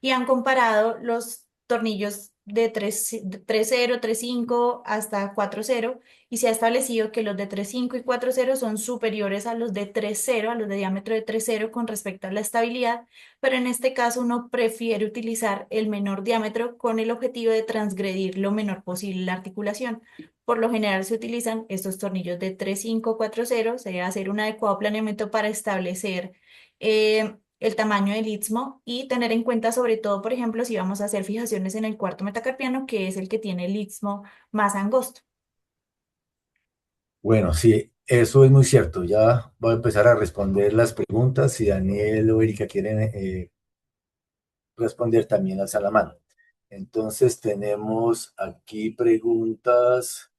y han comparado los tornillos de 3.0, 3.5 hasta 4.0 y se ha establecido que los de 3.5 y 4.0 son superiores a los de 3.0, a los de diámetro de 3.0 con respecto a la estabilidad, pero en este caso uno prefiere utilizar el menor diámetro con el objetivo de transgredir lo menor posible la articulación. Por lo general se utilizan estos tornillos de 3.5, 4.0, se debe hacer un adecuado planeamiento para establecer el tamaño del istmo y tener en cuenta sobre todo, por ejemplo, si vamos a hacer fijaciones en el cuarto metacarpiano, que es el que tiene el istmo más angosto. Bueno, sí, eso es muy cierto. Ya voy a empezar a responder las preguntas. Si Daniel o Erika quieren responder, también alza la mano. Entonces tenemos aquí preguntas.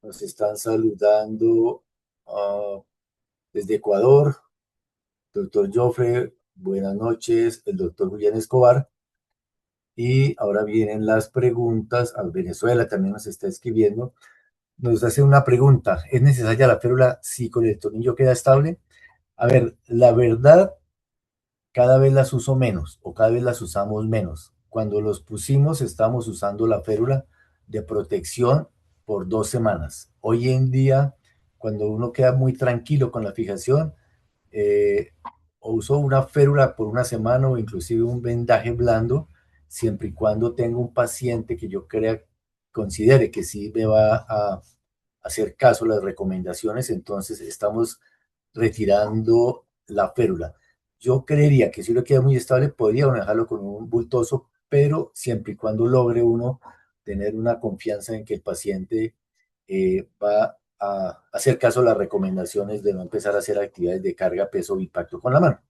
Nos están saludando desde Ecuador. Doctor Joffre, buenas noches. El doctor Julián Escobar. Y ahora vienen las preguntas. A Venezuela también nos está escribiendo. Nos hace una pregunta. ¿Es necesaria la férula si con el tornillo queda estable? A ver, la verdad, cada vez las uso menos o cada vez las usamos menos. Cuando los pusimos, estamos usando la férula de protección por 2 semanas. Hoy en día, cuando uno queda muy tranquilo con la fijación, eh, o uso una férula por 1 semana o inclusive un vendaje blando, siempre y cuando tenga un paciente que yo considere que sí me va a hacer caso a las recomendaciones, entonces estamos retirando la férula. Yo creería que si uno queda muy estable, podría uno dejarlo con un bultoso, pero siempre y cuando logre uno tener una confianza en que el paciente va a hacer caso a las recomendaciones de no empezar a hacer actividades de carga, peso o impacto con la mano.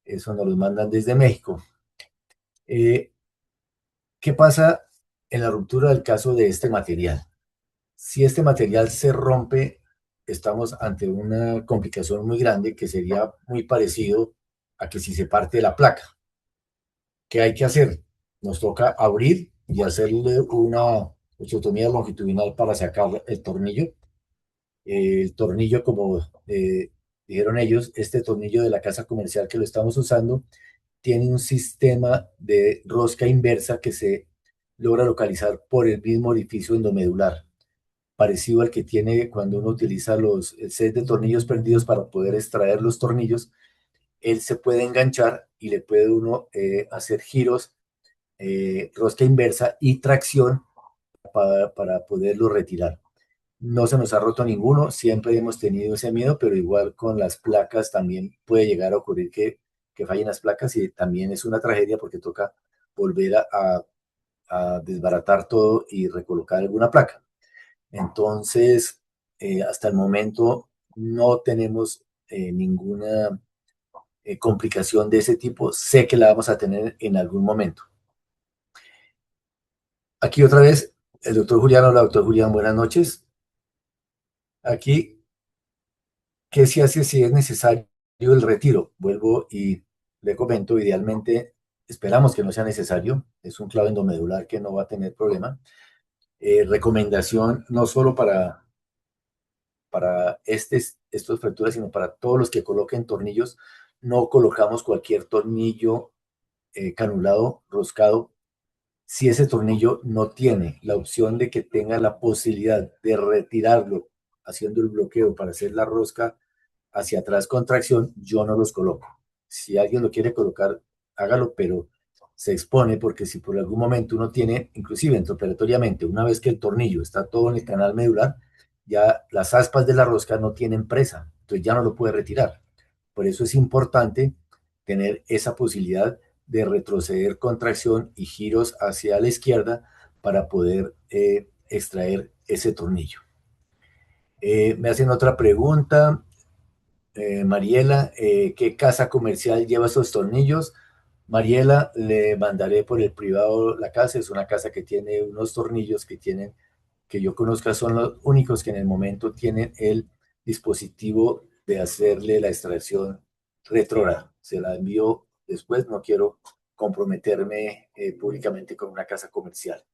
Eso nos lo mandan desde México. ¿Qué pasa en la ruptura del caso de este material? Si este material se rompe, estamos ante una complicación muy grande que sería muy parecido a que si se parte la placa. ¿Qué hay que hacer? Nos toca abrir y hacerle una osteotomía longitudinal para sacar el tornillo. El tornillo, como dijeron ellos, este tornillo de la casa comercial que lo estamos usando, tiene un sistema de rosca inversa que se logra localizar por el mismo orificio endomedular, parecido al que tiene cuando uno utiliza el set de tornillos perdidos para poder extraer los tornillos. Él se puede enganchar y le puede uno hacer giros, rosca inversa y tracción para poderlo retirar. No se nos ha roto ninguno, siempre hemos tenido ese miedo, pero igual con las placas también puede llegar a ocurrir que fallen las placas y también es una tragedia porque toca volver a desbaratar todo y recolocar alguna placa. Entonces, hasta el momento no tenemos ninguna complicación de ese tipo. Sé que la vamos a tener en algún momento. Aquí otra vez, el doctor Julián. Hola, doctor Julián, buenas noches. Aquí, ¿qué se hace si es necesario el retiro? Vuelvo y le comento, idealmente esperamos que no sea necesario. Es un clavo endomedular que no va a tener problema. Recomendación no solo para estas fracturas, sino para todos los que coloquen tornillos. No colocamos cualquier tornillo canulado, roscado, si ese tornillo no tiene la opción de que tenga la posibilidad de retirarlo haciendo el bloqueo para hacer la rosca hacia atrás con tracción, yo no los coloco. Si alguien lo quiere colocar, hágalo, pero se expone porque si por algún momento uno tiene, inclusive intraoperatoriamente, una vez que el tornillo está todo en el canal medular, ya las aspas de la rosca no tienen presa, entonces ya no lo puede retirar. Por eso es importante tener esa posibilidad de retroceder con tracción y giros hacia la izquierda para poder extraer ese tornillo. Me hacen otra pregunta. Mariela, ¿qué casa comercial lleva esos tornillos? Mariela, le mandaré por el privado la casa. Es una casa que tiene unos tornillos que tienen que yo conozca son los únicos que en el momento tienen el dispositivo de hacerle la extracción retrógrada. Se la envío después, no quiero comprometerme públicamente con una casa comercial.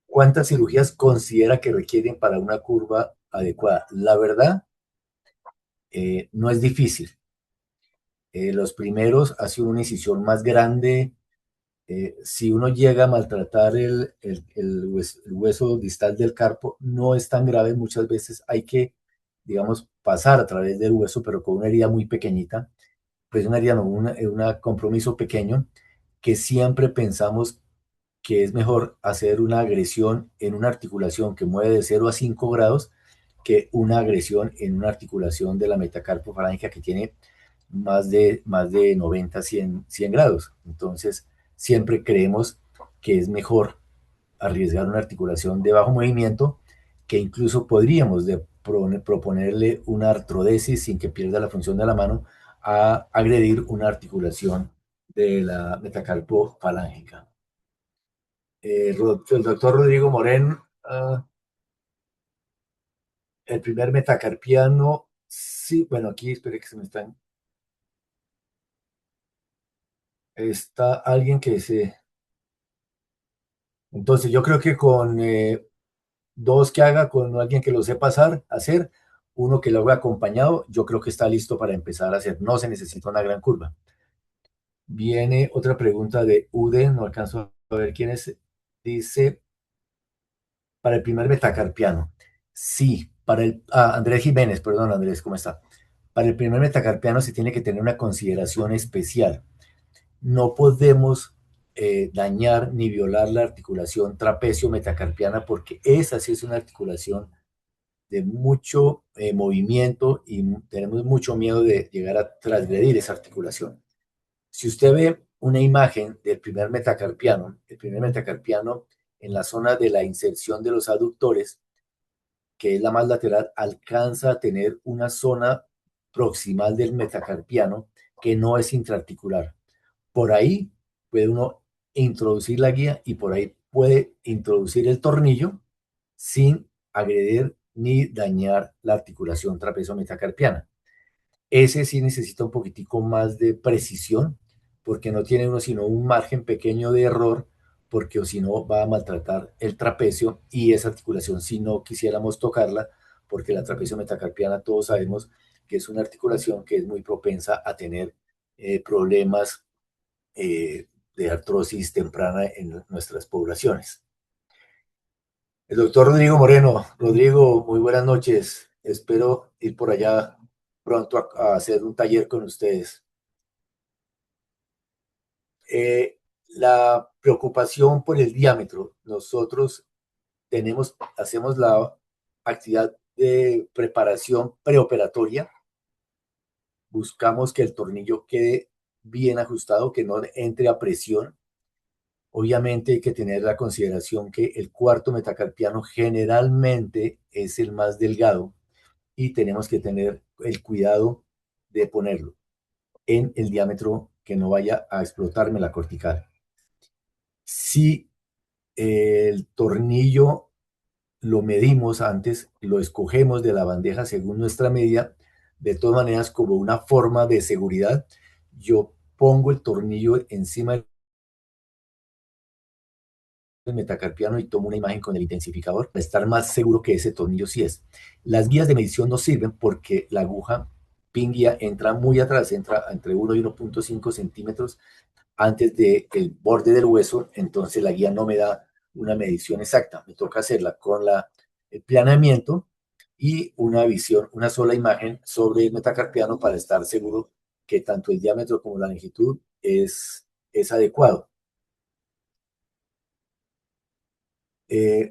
¿Cuántas cirugías considera que requieren para una curva adecuada? La verdad, no es difícil. Los primeros hace una incisión más grande. Si uno llega a maltratar el hueso distal del carpo, no es tan grave. Muchas veces hay que, digamos, pasar a través del hueso, pero con una herida muy pequeñita, pues una herida, no, un compromiso pequeño, que siempre pensamos que es mejor hacer una agresión en una articulación que mueve de 0 a 5 grados que una agresión en una articulación de la metacarpofalángea que tiene más de 90, 100 grados. Entonces, siempre creemos que es mejor arriesgar una articulación de bajo movimiento, que incluso podríamos proponerle una artrodesis sin que pierda la función de la mano, a agredir una articulación de la metacarpofalángica. El doctor Rodrigo Moreno, el primer metacarpiano, sí, bueno, aquí espere que se me están. Está alguien que se. Entonces, yo creo que con dos que haga, con alguien que lo sepa hacer, uno que lo haga acompañado, yo creo que está listo para empezar a hacer. No se necesita una gran curva. Viene otra pregunta de Ude, no alcanzo a ver quién es. Dice, para el primer metacarpiano. Sí, Andrés Jiménez, perdón Andrés, ¿cómo está? Para el primer metacarpiano se tiene que tener una consideración especial. No podemos dañar ni violar la articulación trapecio-metacarpiana, porque esa sí es una articulación de mucho movimiento y tenemos mucho miedo de llegar a transgredir esa articulación. Si usted ve una imagen del primer metacarpiano, el primer metacarpiano en la zona de la inserción de los aductores, que es la más lateral, alcanza a tener una zona proximal del metacarpiano que no es intraarticular. Por ahí puede uno introducir la guía y por ahí puede introducir el tornillo sin agredir ni dañar la articulación trapezo-metacarpiana. Ese sí necesita un poquitico más de precisión, porque no tiene uno sino un margen pequeño de error, porque o si no va a maltratar el trapecio y esa articulación si no quisiéramos tocarla, porque la trapecio metacarpiana todos sabemos que es una articulación que es muy propensa a tener problemas de artrosis temprana en nuestras poblaciones. El doctor Rodrigo Moreno. Rodrigo, muy buenas noches. Espero ir por allá pronto a hacer un taller con ustedes. La preocupación por el diámetro. Nosotros hacemos la actividad de preparación preoperatoria. Buscamos que el tornillo quede bien ajustado, que no entre a presión. Obviamente hay que tener la consideración que el cuarto metacarpiano generalmente es el más delgado y tenemos que tener el cuidado de ponerlo en el diámetro que no vaya a explotarme la cortical. Si el tornillo lo medimos antes, lo escogemos de la bandeja según nuestra medida, de todas maneras como una forma de seguridad, yo pongo el tornillo encima del metacarpiano y tomo una imagen con el intensificador para estar más seguro que ese tornillo sí es. Las guías de medición no sirven porque la aguja pin guía entra muy atrás, entra entre 1 y 1.5 centímetros antes del borde del hueso, entonces la guía no me da una medición exacta, me toca hacerla con el planeamiento y una visión, una sola imagen sobre el metacarpiano para estar seguro que tanto el diámetro como la longitud es adecuado.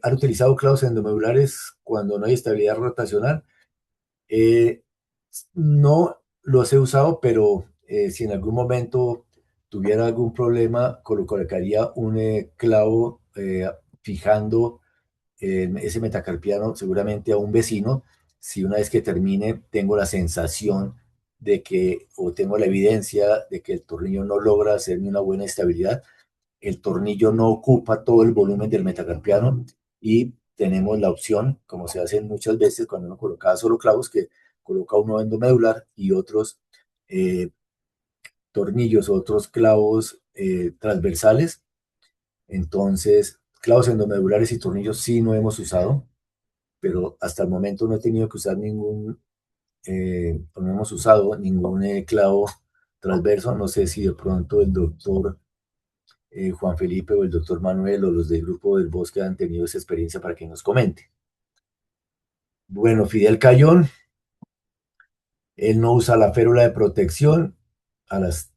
¿Han utilizado clavos endomedulares cuando no hay estabilidad rotacional? No los he usado, pero si en algún momento tuviera algún problema, colocaría un clavo fijando ese metacarpiano seguramente a un vecino. Si una vez que termine tengo la sensación de que, o tengo la evidencia de que el tornillo no logra hacerme una buena estabilidad, el tornillo no ocupa todo el volumen del metacarpiano y tenemos la opción, como se hace muchas veces cuando uno colocaba solo clavos, que coloca uno endomedular y otros tornillos, otros clavos transversales. Entonces, clavos endomedulares y tornillos sí no hemos usado, pero hasta el momento no he tenido que usar no hemos usado ningún clavo transverso. No sé si de pronto el doctor Juan Felipe o el doctor Manuel o los del grupo del Bosque han tenido esa experiencia para que nos comente. Bueno, Fidel Cayón, él no usa la férula de protección, a las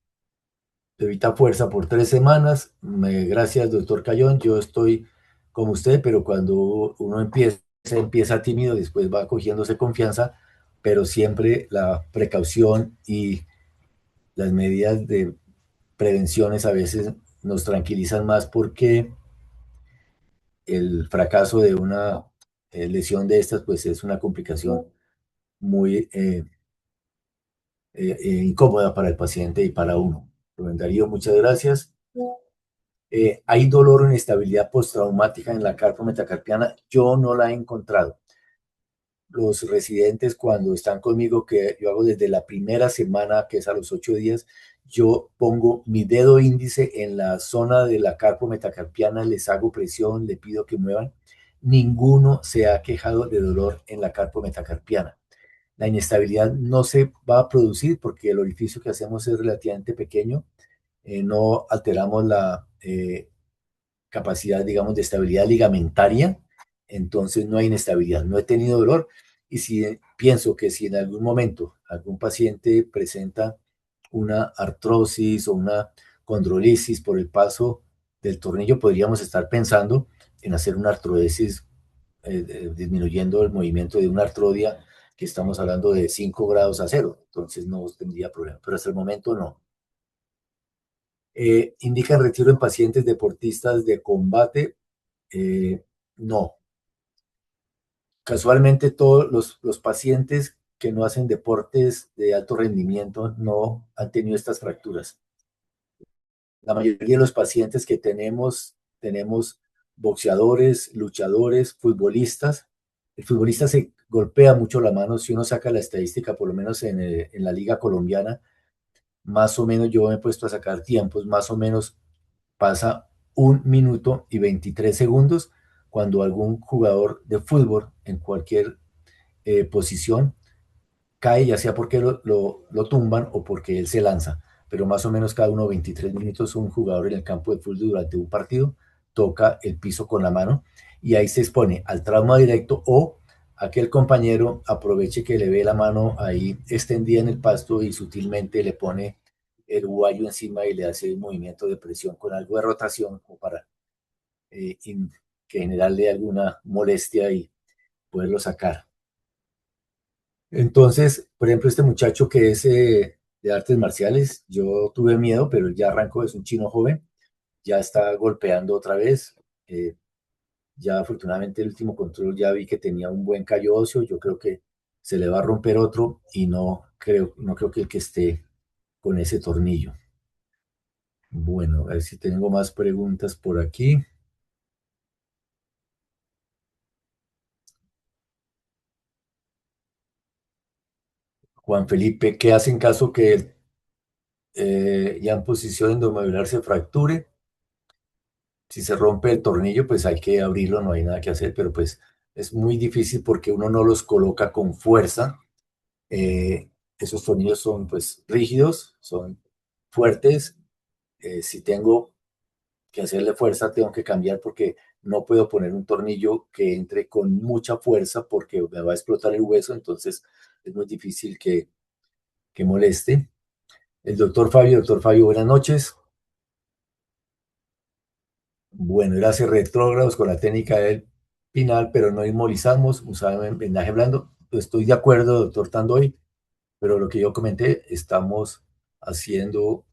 evita fuerza por 3 semanas. Gracias, doctor Cayón, yo estoy como usted, pero cuando uno empieza tímido, después va cogiéndose confianza, pero siempre la precaución y las medidas de prevenciones a veces nos tranquilizan más porque el fracaso de una lesión de estas pues es una complicación muy incómoda para el paciente y para uno. Rubén Darío, muchas gracias. ¿Hay dolor o inestabilidad postraumática en la carpa metacarpiana? Yo no la he encontrado. Los residentes cuando están conmigo, que yo hago desde la primera semana, que es a los 8 días, yo pongo mi dedo índice en la zona de la carpo metacarpiana, les hago presión, le pido que muevan. Ninguno se ha quejado de dolor en la carpo metacarpiana. La inestabilidad no se va a producir porque el orificio que hacemos es relativamente pequeño, no alteramos la capacidad, digamos, de estabilidad ligamentaria, entonces no hay inestabilidad. No he tenido dolor y si pienso que si en algún momento algún paciente presenta una artrosis o una condrolisis por el paso del tornillo, podríamos estar pensando en hacer una artrodesis disminuyendo el movimiento de una artrodia que estamos hablando de 5 grados a 0, entonces no tendría problema, pero hasta el momento no. Indican retiro en pacientes deportistas de combate. No. Casualmente todos los pacientes que no hacen deportes de alto rendimiento no han tenido estas fracturas. La mayoría de los pacientes que tenemos boxeadores, luchadores, futbolistas. El futbolista se golpea mucho la mano. Si uno saca la estadística, por lo menos en la liga colombiana, más o menos yo me he puesto a sacar tiempos, más o menos pasa 1 minuto y 23 segundos cuando algún jugador de fútbol en cualquier posición cae, ya sea porque lo tumban o porque él se lanza. Pero más o menos cada 23 minutos un jugador en el campo de fútbol durante un partido toca el piso con la mano y ahí se expone al trauma directo o a que el compañero aproveche que le ve la mano ahí extendida en el pasto y sutilmente le pone el guayo encima y le hace un movimiento de presión con algo de rotación como para generarle alguna molestia y poderlo sacar. Entonces, por ejemplo, este muchacho que es de artes marciales, yo tuve miedo, pero él ya arrancó, es un chino joven, ya está golpeando otra vez. Ya afortunadamente el último control ya vi que tenía un buen callo óseo, yo creo que se le va a romper otro y no creo que el que esté con ese tornillo. Bueno, a ver si tengo más preguntas por aquí. Juan Felipe, ¿qué hace en caso que ya en posición endomedular se fracture? Si se rompe el tornillo, pues hay que abrirlo, no hay nada que hacer, pero pues es muy difícil porque uno no los coloca con fuerza. Esos tornillos son pues rígidos, son fuertes. Si tengo que hacerle fuerza, tengo que cambiar porque no puedo poner un tornillo que entre con mucha fuerza porque me va a explotar el hueso, entonces es muy difícil que moleste. El doctor Fabio, buenas noches. Bueno, era hacer retrógrados con la técnica del pinal, pero no inmovilizamos, usaba vendaje blando. Estoy de acuerdo, doctor Tandoy, pero lo que yo comenté, estamos haciendo,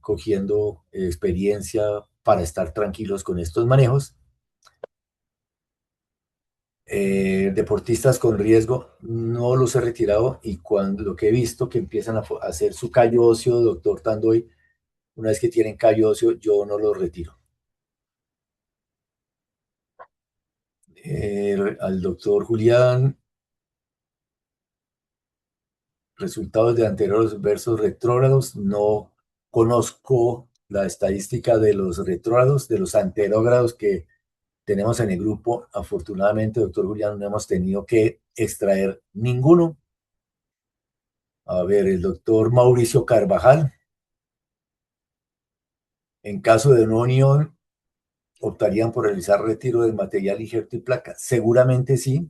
cogiendo experiencia para estar tranquilos con estos manejos. Deportistas con riesgo, no los he retirado y cuando lo que he visto que empiezan a hacer su callo óseo, doctor Tandoy, una vez que tienen callo óseo, yo no los retiro. Al doctor Julián, resultados de anteriores versus retrógrados, no conozco la estadística de los retrógrados, de los anterógrados que tenemos en el grupo. Afortunadamente, doctor Julián, no hemos tenido que extraer ninguno. A ver, el doctor Mauricio Carvajal, en caso de una unión, ¿optarían por realizar retiro del material injerto y placa? Seguramente sí.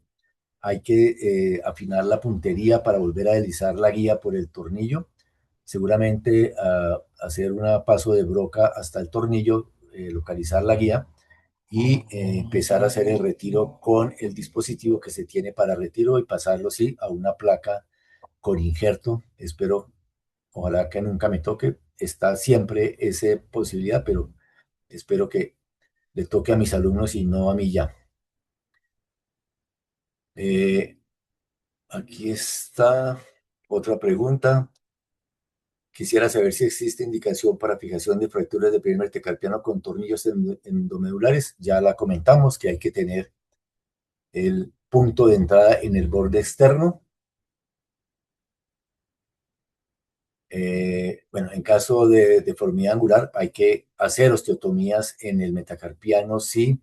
Hay que afinar la puntería para volver a deslizar la guía por el tornillo. Seguramente hacer un paso de broca hasta el tornillo, localizar la guía y empezar a hacer el retiro con el dispositivo que se tiene para retiro y pasarlo, sí, a una placa con injerto. Espero, ojalá que nunca me toque. Está siempre esa posibilidad, pero espero que le toque a mis alumnos y no a mí ya. Aquí está otra pregunta. Quisiera saber si existe indicación para fijación de fracturas de primer metacarpiano con tornillos endomedulares. Ya la comentamos que hay que tener el punto de entrada en el borde externo. Bueno, en caso de deformidad angular hay que hacer osteotomías en el metacarpiano, sí.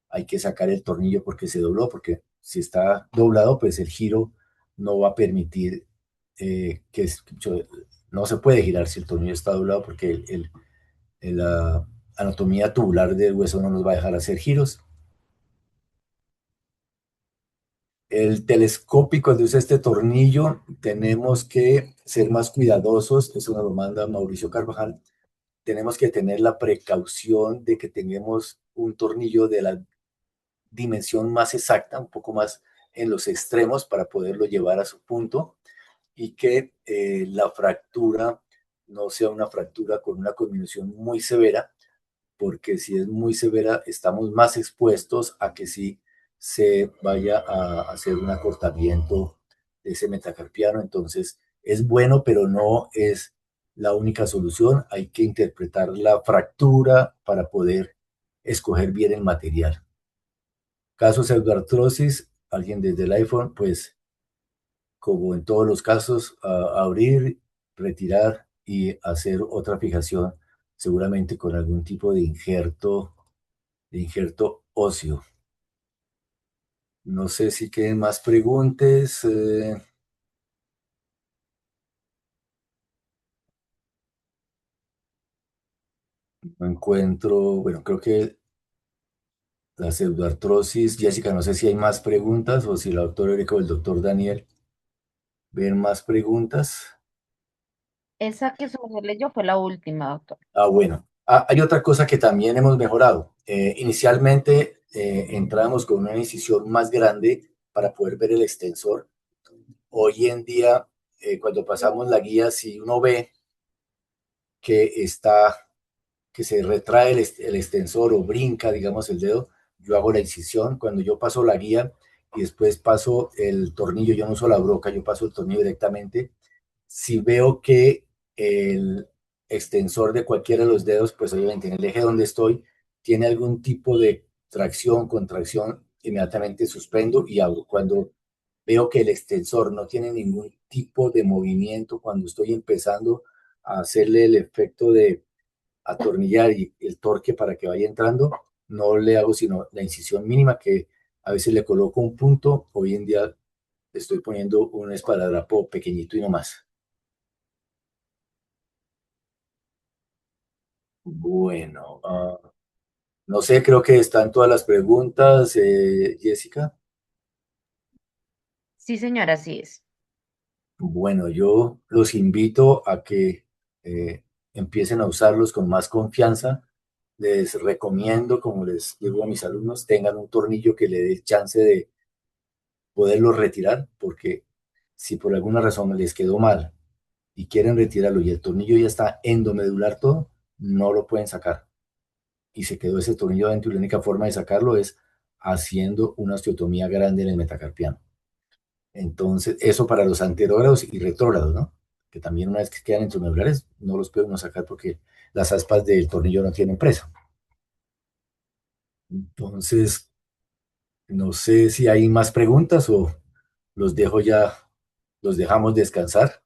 Hay que sacar el tornillo porque se dobló, porque si está doblado, pues el giro no va a permitir no se puede girar si el tornillo está doblado porque la anatomía tubular del hueso no nos va a dejar hacer giros. El telescópico, cuando usa este tornillo, tenemos que ser más cuidadosos, eso nos lo manda Mauricio Carvajal, tenemos que tener la precaución de que tengamos un tornillo de la dimensión más exacta, un poco más en los extremos para poderlo llevar a su punto y que la fractura no sea una fractura con una conminución muy severa, porque si es muy severa estamos más expuestos a que si se vaya a hacer un acortamiento de ese metacarpiano. Entonces es bueno, pero no es la única solución. Hay que interpretar la fractura para poder escoger bien el material. Caso pseudoartrosis, alguien desde el iPhone, pues como en todos los casos, abrir, retirar y hacer otra fijación, seguramente con algún tipo de injerto óseo. No sé si queden más preguntas. No encuentro, bueno, creo que la pseudoartrosis, Jessica, no sé si hay más preguntas o si la doctora Erika o el doctor Daniel ven más preguntas. Esa que su mujer leyó fue la última, doctor. Bueno. Hay otra cosa que también hemos mejorado. Inicialmente entramos con una incisión más grande para poder ver el extensor. Hoy en día, cuando pasamos la guía, si uno ve que que se retrae el extensor o brinca, digamos, el dedo, yo hago la incisión. Cuando yo paso la guía y después paso el tornillo, yo no uso la broca, yo paso el tornillo directamente. Si veo que el extensor de cualquiera de los dedos, pues obviamente en el eje donde estoy, tiene algún tipo de tracción, contracción, inmediatamente suspendo y hago. Cuando veo que el extensor no tiene ningún tipo de movimiento, cuando estoy empezando a hacerle el efecto de atornillar y el torque para que vaya entrando, no le hago sino la incisión mínima, que a veces le coloco un punto. Hoy en día le estoy poniendo un esparadrapo pequeñito y no más. Bueno, no sé, creo que están todas las preguntas, Jessica. Sí, señora, así es. Bueno, yo los invito a que eh, empiecen a usarlos con más confianza. Les recomiendo, como les digo a mis alumnos, tengan un tornillo que le dé el chance de poderlo retirar, porque si por alguna razón les quedó mal y quieren retirarlo y el tornillo ya está endomedular todo, no lo pueden sacar. Y se quedó ese tornillo adentro y la única forma de sacarlo es haciendo una osteotomía grande en el metacarpiano. Entonces, eso para los anterógrados y retrógrados, ¿no? que también una vez que quedan intramusculares no los puede uno sacar porque las aspas del tornillo no tienen preso. Entonces, no sé si hay más preguntas o los dejo ya, los dejamos descansar.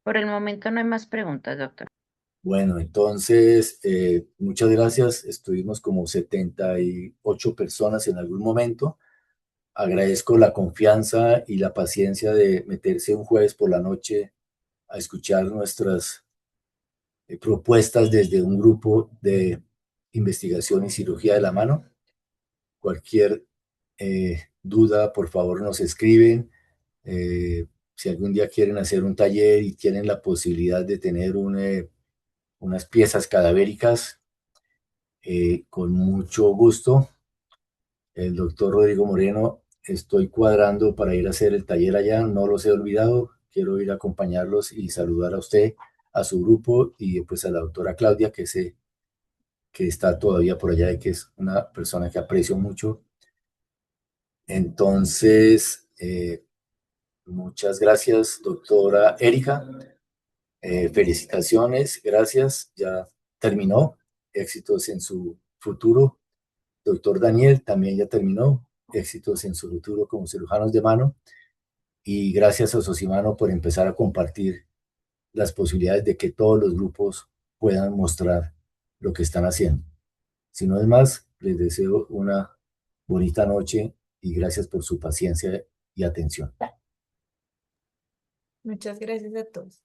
Por el momento no hay más preguntas, doctor. Bueno, entonces, muchas gracias. Estuvimos como 78 personas en algún momento. Agradezco la confianza y la paciencia de meterse un jueves por la noche a escuchar nuestras propuestas desde un grupo de investigación y cirugía de la mano. Cualquier duda, por favor, nos escriben. Si algún día quieren hacer un taller y tienen la posibilidad de tener unas piezas cadavéricas, con mucho gusto. El doctor Rodrigo Moreno, estoy cuadrando para ir a hacer el taller allá, no los he olvidado, quiero ir a acompañarlos y saludar a usted, a su grupo y pues a la doctora Claudia, que sé que está todavía por allá y que es una persona que aprecio mucho. Entonces, muchas gracias, doctora Erika. Felicitaciones, gracias, ya terminó. Éxitos en su futuro. Doctor Daniel también ya terminó. Éxitos en su futuro como cirujanos de mano. Y gracias a Sosimano por empezar a compartir las posibilidades de que todos los grupos puedan mostrar lo que están haciendo. Si no es más, les deseo una bonita noche y gracias por su paciencia y atención. Muchas gracias a todos.